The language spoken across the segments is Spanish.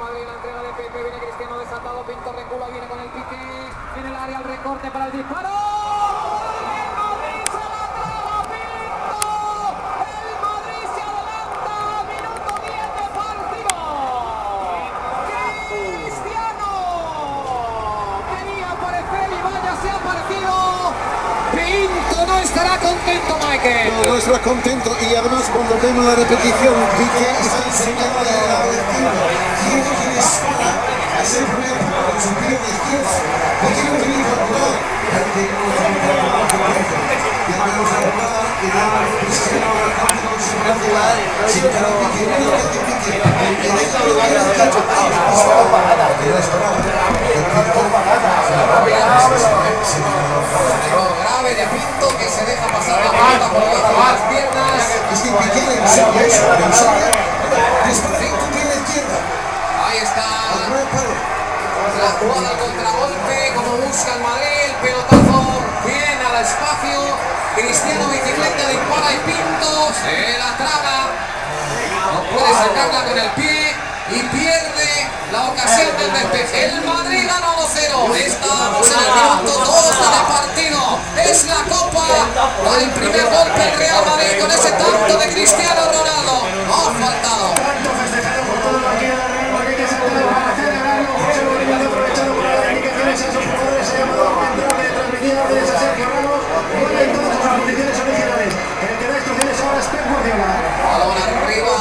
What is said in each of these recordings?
Madrid, la entrega de Pepe, viene Cristiano desatado, Pinto recula, viene con el pique en el área, el recorte para el disparo. ¡El Madrid se la traga, Pinto! ¡El Madrid se adelanta! ¡Minuto 10 de partido! ¡Cristiano! Quería aparecer y vaya, se ha aparecido. Pinto no estará contento, Michael. No estará contento, y además cuando vemos la repetición, Piqué está enseñando a la quién es ese primer con su pie izquierdo. Piqué no tiene que jugar. Ya vemos la jugada y la Cristiano al campo con su brazo. Sin cara Piqué, Piqué. En esta lugar del cacho. Grave de Pinto que se deja pasar la pelota por debajo de las piernas. Es que Piqué le enseña eso, le enseña despacito pierna izquierda. Ahí está la jugada al contragolpe, como busca el Madrid, el pelotazo bien al espacio. Cristiano bicicleta dispara y Pinto se la traga. No puede sacarla con el pie y pierde la ocasión del despeje. El Madrid gana 1-0. Estamos en el minuto 12 de partido. Es la Copa. Da el primer golpe el Real Madrid con ese tanto de Cristiano Ronaldo. No ha faltado. Balón arriba,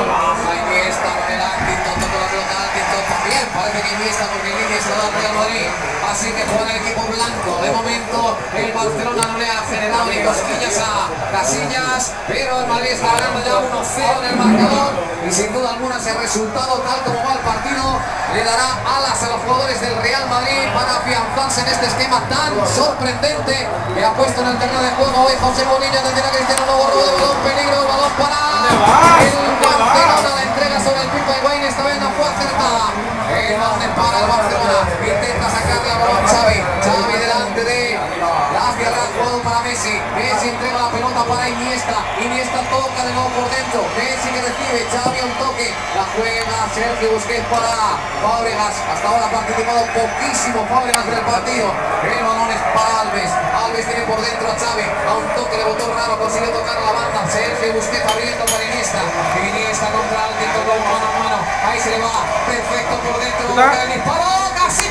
baja Iniesta con el Antinto, toca la pelota al Antinto también, parece que Iniesta porque Iniesta da al Real Madrid, así que juega el equipo blanco. De momento el Barcelona no le ha generado ni cosquillas a Casillas, pero el Madrid está ganando ya 1-0 en el marcador y sin duda alguna ese resultado, tal como va el partido, le dará alas a los jugadores del Real Madrid para afianzarse en este esquema tan sorprendente que ha puesto en el terreno de juego hoy José Mourinho. Tendrá Cristiano, nuevo robo de balón, peligro, el balón para el Barcelona, la entrega sobre el Pipa Higuaín, esta vez no fue acertada. El balón es para el Barcelona, intenta sacarle al balón Xavi delante de hacia atrás, jugado para Messi, Messi entrega la pelota para Iniesta toca de nuevo por dentro, Messi que recibe, Xavi un toque, la juega Sergio Busquets para Fábregas, hasta ahora ha participado poquísimo Fábregas del partido, el balón es para Alves tiene por dentro a Xavi, a un toque de botón raro, consigue tocar la banda, Sergio Busquets abriendo para Iniesta contra el Tito con mano a mano, ahí se le va, perfecto por dentro, el disparo, casi.